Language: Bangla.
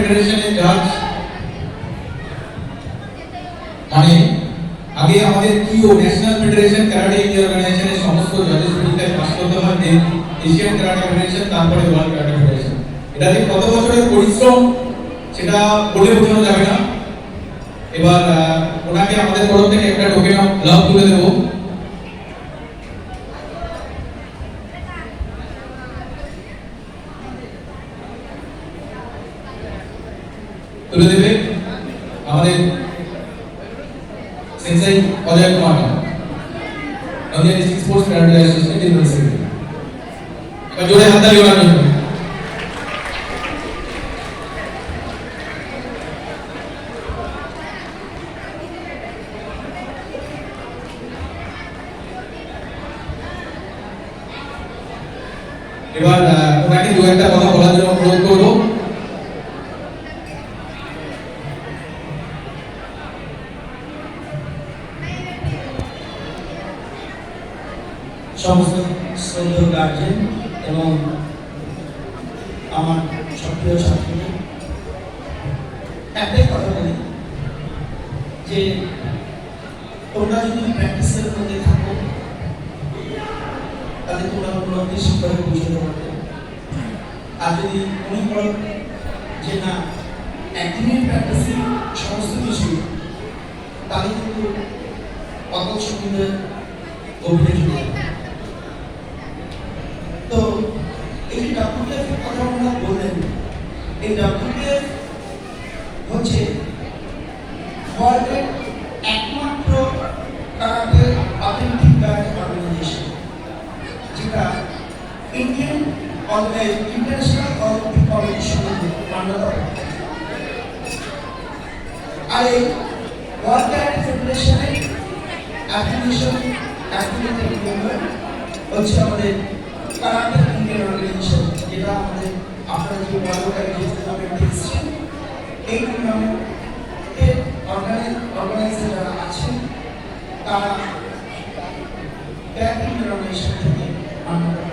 ফেডারেশনের জাজ মানে আগে আমাদের কিও ন্যাশনাল ফেডারেশন ক্যারাটে ইন্ডিয়া অর্গানাইজেশনের সমস্ত জাজেস পরীক্ষায় পাস করতে হয়, দেন এশিয়ান ক্যারাটে ফেডারেশন, তারপরে ওয়ার্ল্ড ক্যারাটে ফেডারেশন। এটা যে কত বছরের পরিশ্রম সেটা বলে বোঝানো যাবে না। এবার ওনাকে আমাদের তরফ থেকে একটা টোকেন অফ লাভ তুলে দেবো। তুলে দেবে আমাদের sensei Ajay Kumar, Nadia district sports karate অ্যাসোসিয়েশনের জেনারেল সেক্রেটারি। এবার জোরে হাততালি ওনার জন্য। এবার ওনাকে দু একটা কথা বলার জন্য অনুরোধ করবো। সমস্ত শ্রদ্ধেয় গার্জেন এবং আমার সক্রিয় ছাত্রীদের একটাই কথা বলি যে তোমরা যদি প্র্যাকটিসের মধ্যে থাকো তাহলে তোমরা উন্নতি শিক্ষায় পৌঁছতে পারবে। আর যদি মনে করো যে না একদিনের প্র্যাকটিসে সমস্ত কিছু, তাহলে কিন্তু অত সঙ্গীতের গভীরে চলে যাবে। তো এই যে ডব্লিউপিএফ কথা আমরা বললেন, এই ডব্লিউপিএফ হচ্ছে ওয়ার্ল্ডের একমাত্র কারাটে অথেন্টিক কারাটে অর্গানাইজেশন, যেটা ইন্ডিয়ান ইন্টারন্যাশনাল অলিম্পিক কমিটির মান্যতা। আর এই ওয়ার্ল্ড কারাটে ফেডারেশনের অ্যাফিলিয়েটেড মেম্বার হচ্ছে আমাদের কারাটে ইন্ডিয়ান অর্গানাইজেশন, যেটা আমাদের আপনারা যে ওয়ার্ল্ড কারাটে টুর্নামেন্ট দেখছেন, এই টুর্নামেন্টের অর্গানাইজার যারা আছেন তারা কারাটে ইন্ডিয়ান অর্গানাইজেশন থেকে মান্যতা